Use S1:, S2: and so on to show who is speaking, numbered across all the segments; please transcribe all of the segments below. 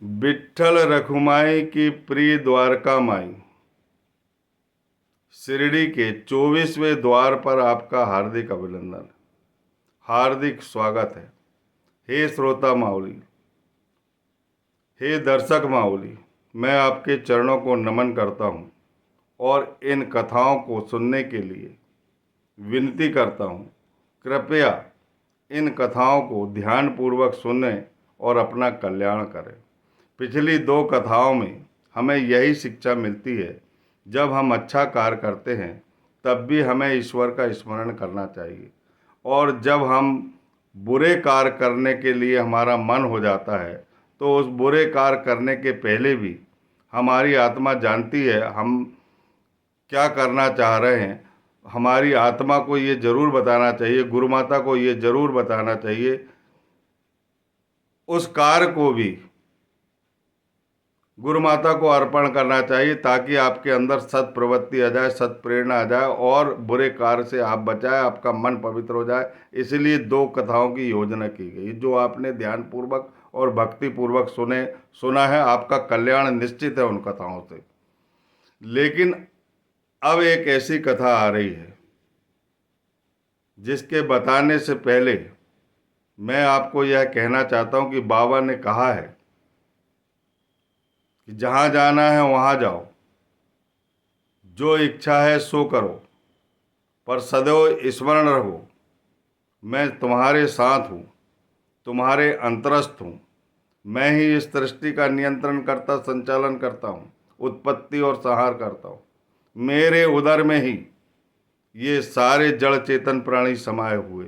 S1: विट्ठल रखुमाई की प्रिय द्वारका माई, शिरडी के 24वें द्वार पर आपका हार्दिक अभिनंदन, हार्दिक स्वागत है। हे श्रोता माउली, हे दर्शक माउली, मैं आपके चरणों को नमन करता हूँ और इन कथाओं को सुनने के लिए विनती करता हूँ। कृपया इन कथाओं को ध्यानपूर्वक सुनें और अपना कल्याण करें। पिछली 2 कथाओं में हमें यही शिक्षा मिलती है, जब हम अच्छा कार्य करते हैं तब भी हमें ईश्वर का स्मरण करना चाहिए, और जब हम बुरे कार्य करने के लिए हमारा मन हो जाता है तो उस बुरे कार्य करने के पहले भी हमारी आत्मा जानती है हम क्या करना चाह रहे हैं। हमारी आत्मा को ये जरूर बताना चाहिए, गुरु माता को ये जरूर बताना चाहिए, उस कार्य को भी गुरु माता को अर्पण करना चाहिए, ताकि आपके अंदर सत प्रवृत्ति आ जाए, सत प्रेरणा आ जाए और बुरे कार्य से आप बचाए, आपका मन पवित्र हो जाए। इसलिए 2 कथाओं की योजना की गई, जो आपने ध्यानपूर्वक और भक्तिपूर्वक सुना है। आपका कल्याण निश्चित है उन कथाओं से। लेकिन अब एक ऐसी कथा आ रही है जिसके बताने से पहले मैं आपको यह कहना चाहता हूं कि बाबा ने कहा है कि जहां जाना है वहां जाओ, जो इच्छा है सो करो, पर सदैव स्मरण रहो, मैं तुम्हारे साथ हूँ, तुम्हारे अंतरस्थ हूँ। मैं ही इस सृष्टि का नियंत्रण करता, संचालन करता हूँ, उत्पत्ति और संहार करता हूँ। मेरे उदर में ही ये सारे जड़ चेतन प्राणी समाये हुए।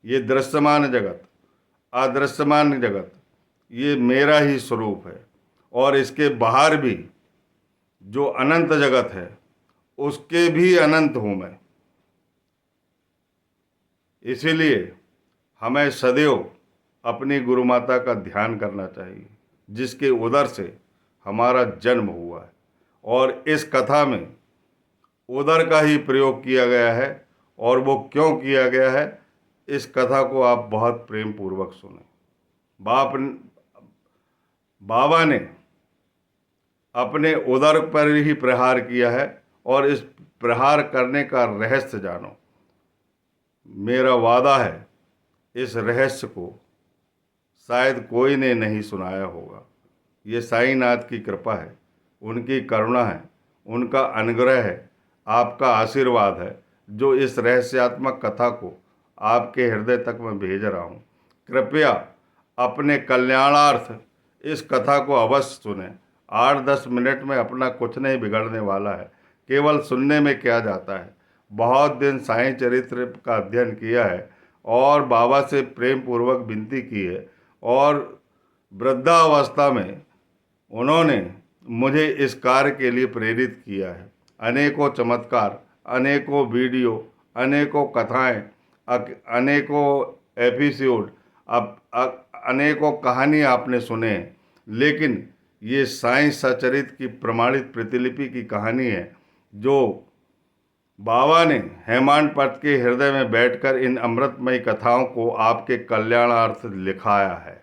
S1: ये दृश्यमान जगत, अदृश्यमान जगत, ये मेरा ही स्वरूप है। और इसके बाहर भी जो अनंत जगत है, उसके भी अनंत हूँ मैं। इसीलिए हमें सदैव अपनी गुरु माता का ध्यान करना चाहिए, जिसके उदर से हमारा जन्म हुआ है। और इस कथा में उदर का ही प्रयोग किया गया है, और वो क्यों किया गया है, इस कथा को आप बहुत प्रेम पूर्वक सुने। बाबा ने अपने उदर पर ही प्रहार किया है, और इस प्रहार करने का रहस्य जानो। मेरा वादा है, इस रहस्य को शायद कोई ने नहीं सुनाया होगा। ये साईनाथ की कृपा है, उनकी करुणा है, उनका अनुग्रह है, आपका आशीर्वाद है, जो इस रहस्यात्मक कथा को आपके हृदय तक मैं भेज रहा हूँ। कृपया अपने कल्याणार्थ इस कथा को अवश्य सुने। 8-10 मिनट में अपना कुछ नहीं बिगड़ने वाला है, केवल सुनने में क्या जाता है। बहुत दिन साईं चरित्र का अध्ययन किया है और बाबा से प्रेम पूर्वक विनती की है, और वृद्धावस्था में उन्होंने मुझे इस कार्य के लिए प्रेरित किया है। अनेकों चमत्कार, अनेकों वीडियो, अनेकों कथाएं, अनेकों एपिसोड, अनेकों कहानी आपने सुने हैं, लेकिन ये साईं सचरित की प्रमाणित प्रतिलिपि की कहानी है, जो बाबा ने हेमांत पथ के हृदय में बैठकर इन अमृतमयी कथाओं को आपके कल्याणार्थ लिखाया है,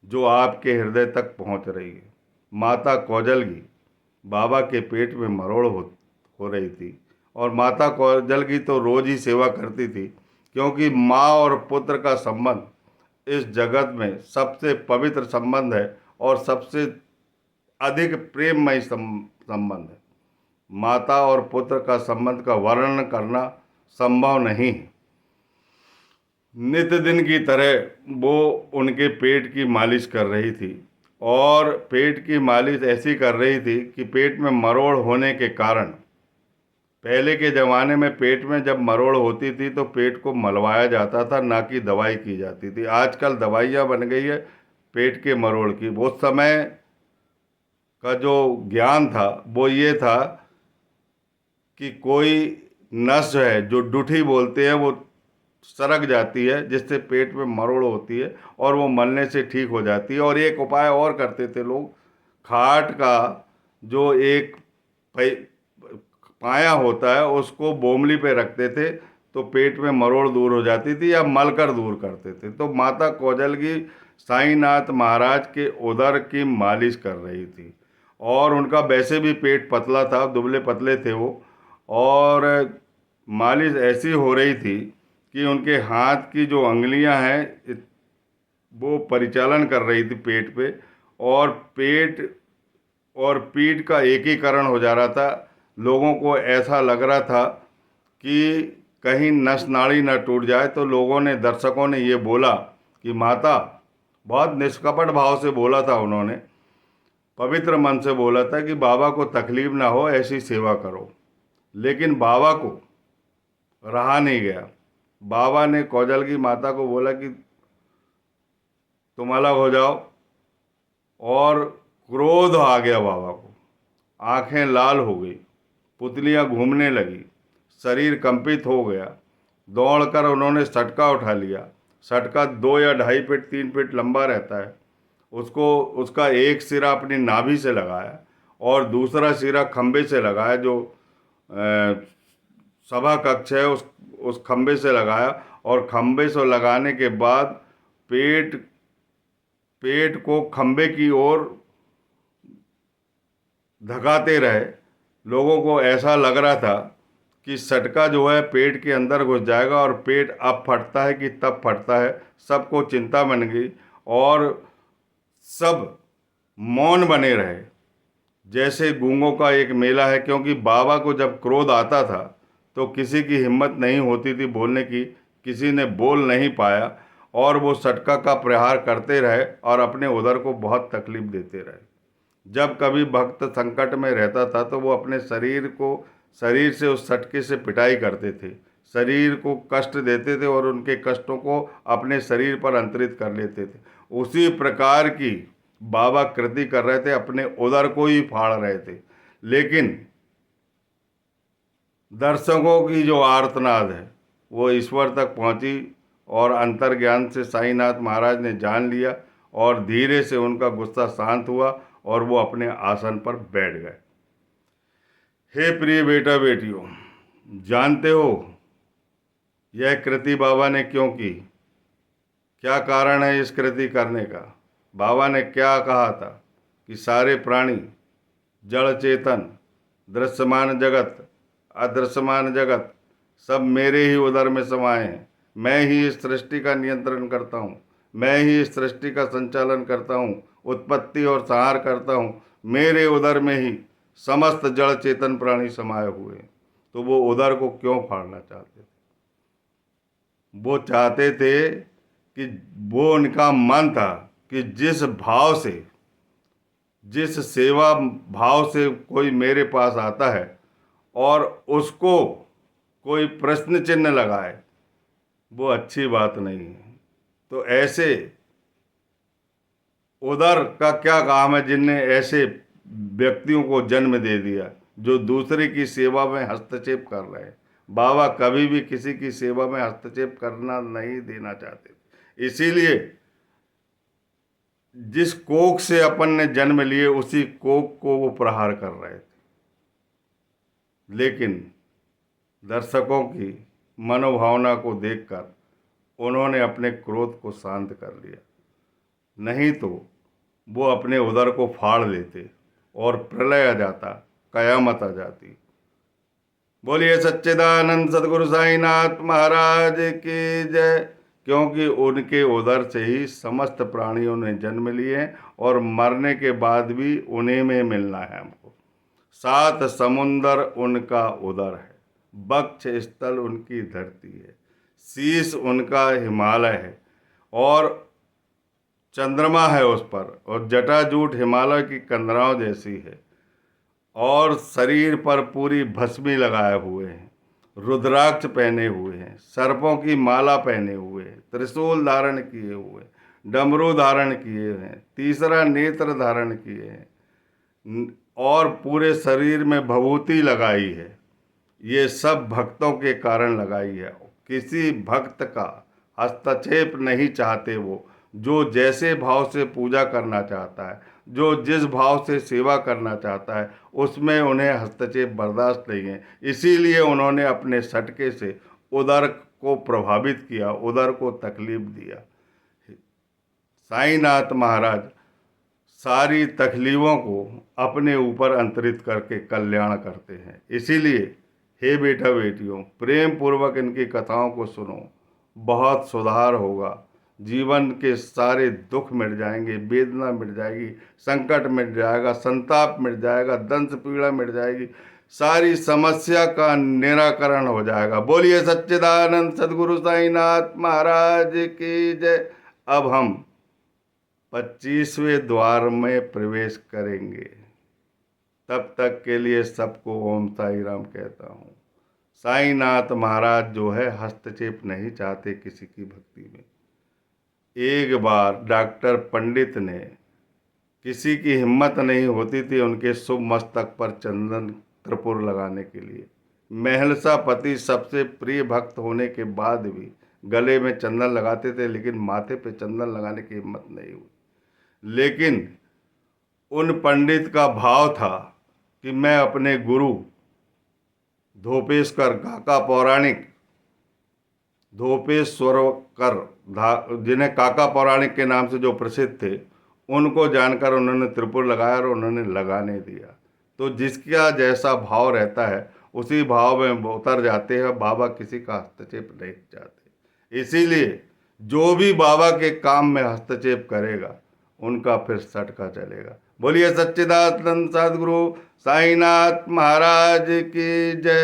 S1: जो आपके हृदय तक पहुंच रही है। माता कौजलगी बाबा के पेट में मरोड़ हो रही थी, और माता कौजलगी तो रोज ही सेवा करती थी, क्योंकि माँ और पुत्र का संबंध इस जगत में सबसे पवित्र संबंध है और सबसे अधिक प्रेममय संबंध है। माता और पुत्र का संबंध का वर्णन करना संभव नहीं है। नित्य दिन की तरह वो उनके पेट की मालिश कर रही थी, और पेट की मालिश ऐसी कर रही थी कि पेट में मरोड़ होने के कारण, पहले के ज़माने में पेट में जब मरोड़ होती थी तो पेट को मलवाया जाता था, ना कि दवाई की जाती थी। आजकल दवाइयाँ बन गई है पेट के मरोड़ की। वो समय का जो ज्ञान था वो ये था कि कोई नस है जो डूठी बोलते हैं, वो सरक जाती है, जिससे पेट में मरोड़ होती है और वो मलने से ठीक हो जाती है। और एक उपाय और करते थे लोग, खाट का जो एक पाया होता है उसको बोमली पे रखते थे, तो पेट में मरोड़ दूर हो जाती थी, या मलकर दूर करते थे। तो माता कौजलगी साईनाथ महाराज के उदर की मालिश कर रही थी। और उनका वैसे भी पेट पतला था, दुबले पतले थे वो, और मालिश ऐसी हो रही थी कि उनके हाथ की जो अंगुलियां हैं वो परिचालन कर रही थी पेट पे, और पेट और पीठ का एकीकरण हो जा रहा था। लोगों को ऐसा लग रहा था कि कहीं नस नाड़ी न टूट जाए। तो लोगों ने, दर्शकों ने ये बोला कि माता, बहुत निष्कपट भाव से बोला था उन्होंने, पवित्र मन से बोला था कि बाबा को तकलीफ ना हो, ऐसी सेवा करो। लेकिन बाबा को रहा नहीं गया। बाबा ने कौजल की माता को बोला कि तुम अलग हो जाओ, और क्रोध आ गया बाबा को। आंखें लाल हो गई, पुतलियां घूमने लगी, शरीर कंपित हो गया। दौड़कर उन्होंने सटका उठा लिया। सटका 2 या 2.5 फीट 3 फीट लंबा रहता है। उसको, उसका एक सिरा अपनी नाभि से लगाया और दूसरा सिरा खंबे से लगाया, जो सभा कक्ष है उस खंबे से लगाया। और खंबे से लगाने के बाद पेट पेट को खंबे की ओर धकाते रहे। लोगों को ऐसा लग रहा था कि सटका जो है पेट के अंदर घुस जाएगा, और पेट अब फटता है कि तब फटता है। सबको चिंता बन गई और सब मौन बने रहे, जैसे गूंगों का एक मेला है। क्योंकि बाबा को जब क्रोध आता था तो किसी की हिम्मत नहीं होती थी बोलने की, किसी ने बोल नहीं पाया, और वो सटका का प्रहार करते रहे और अपने उदर को बहुत तकलीफ देते रहे। जब कभी भक्त संकट में रहता था तो वो अपने शरीर से उस सटके से पिटाई करते थे, शरीर को कष्ट देते थे और उनके कष्टों को अपने शरीर पर अंतरित कर लेते थे। उसी प्रकार की बाबा कृति कर रहे थे, अपने उदर को ही फाड़ रहे थे। लेकिन दर्शकों की जो आर्तनाद है वो ईश्वर तक पहुंची, और अंतर्ज्ञान से साईनाथ महाराज ने जान लिया, और धीरे से उनका गुस्सा शांत हुआ और वो अपने आसन पर बैठ गए। हे प्रिय बेटा बेटियों, जानते हो यह कृति बाबा ने क्यों की? क्या कारण है इस कृति करने का? बाबा ने क्या कहा था कि सारे प्राणी, जड़ चेतन, दृश्यमान जगत, अदृश्यमान जगत, सब मेरे ही उदर में समाये हैं। मैं ही इस सृष्टि का नियंत्रण करता हूँ, मैं ही इस सृष्टि का संचालन करता हूँ, उत्पत्ति और संहार करता हूँ। मेरे उदर में ही समस्त जड़ चेतन प्राणी समाये हुए हैं। तो वो उदर को क्यों फाड़ना चाहते थे? वो चाहते थे कि, वो उनका मन था कि जिस भाव से, जिस सेवा भाव से कोई मेरे पास आता है और उसको कोई प्रश्न चिन्ह लगाए, वो अच्छी बात नहीं है। तो ऐसे उदर का क्या काम है जिनने ऐसे व्यक्तियों को जन्म दे दिया जो दूसरे की सेवा में हस्तक्षेप कर रहे हैं? बाबा कभी भी किसी की सेवा में हस्तक्षेप करना नहीं देना चाहते। इसीलिए जिस कोख से अपन ने जन्म लिए उसी कोख को वो प्रहार कर रहे थे। लेकिन दर्शकों की मनोभावना को देखकर उन्होंने अपने क्रोध को शांत कर लिया, नहीं तो वो अपने उदर को फाड़ लेते और प्रलय आ जाता, कयामत आ जाती। बोलिए सच्चिदानंद सदगुरु साईनाथ महाराज की जय। क्योंकि उनके उदर से ही समस्त प्राणियों ने जन्म लिए हैं, और मरने के बाद भी उन्हीं में मिलना है हमको। 7 समुंदर उनका उदर है, वक्ष स्थल उनकी धरती है, शीश उनका हिमालय है, और चंद्रमा है उस पर, और जटाजूट हिमालय की कंदराओं जैसी है, और शरीर पर पूरी भस्मी लगाए हुए हैं, रुद्राक्ष पहने हुए हैं, सर्पों की माला पहने हुए हैं, त्रिशूल धारण किए हुए, डमरू धारण किए हैं, तीसरा नेत्र धारण किए हैं, और पूरे शरीर में भभूति लगाई है। ये सब भक्तों के कारण लगाई है। किसी भक्त का हस्तक्षेप नहीं चाहते वो, जो जैसे भाव से पूजा करना चाहता है, जो जिस भाव से सेवा करना चाहता है, उसमें उन्हें हस्तक्षेप बर्दाश्त नहीं है। इसीलिए उन्होंने अपने सटके से उदर को प्रभावित किया, उदर को तकलीफ दिया। साईनाथ महाराज सारी तकलीफ़ों को अपने ऊपर अंतरित करके कल्याण करते हैं। इसीलिए हे बेटा बेटियों, प्रेम पूर्वक इनकी कथाओं को सुनो, बहुत सुधार होगा। जीवन के सारे दुख मिट जाएंगे, वेदना मिट जाएगी, संकट मिट जाएगा, संताप मिट जाएगा, दंश पीड़ा मिट जाएगी, सारी समस्या का निराकरण हो जाएगा। बोलिए सच्चिदानंद सदगुरु साईनाथ महाराज की जय। अब हम 25वें द्वार में प्रवेश करेंगे। तब तक के लिए सबको ओम साई राम कहता हूँ। साईनाथ महाराज जो है हस्तक्षेप नहीं चाहते किसी की भक्ति में। एक बार डॉक्टर पंडित ने, किसी की हिम्मत नहीं होती थी उनके शुभ मस्तक पर चंदन त्रिपुर लगाने के लिए। महलसा पति सबसे प्रिय भक्त होने के बाद भी गले में चंदन लगाते थे, लेकिन माथे पे चंदन लगाने की हिम्मत नहीं हुई। लेकिन उन पंडित का भाव था कि मैं अपने गुरु धोपेश्वर काका पौराणिक धोपेश्वरकर, जिन्हें काका पौराणिक के नाम से जो प्रसिद्ध थे, उनको जानकर उन्होंने त्रिपुर लगाया और उन्होंने लगाने दिया। तो जिसका जैसा भाव रहता है उसी भाव में उतर जाते हैं। बाबा किसी का हस्तक्षेप नहीं चाहते। इसीलिए जो भी बाबा के काम में हस्तक्षेप करेगा उनका फिर सटका चलेगा। बोलिए सच्चिदानंद सद्गुरु साईनाथ महाराज की जय।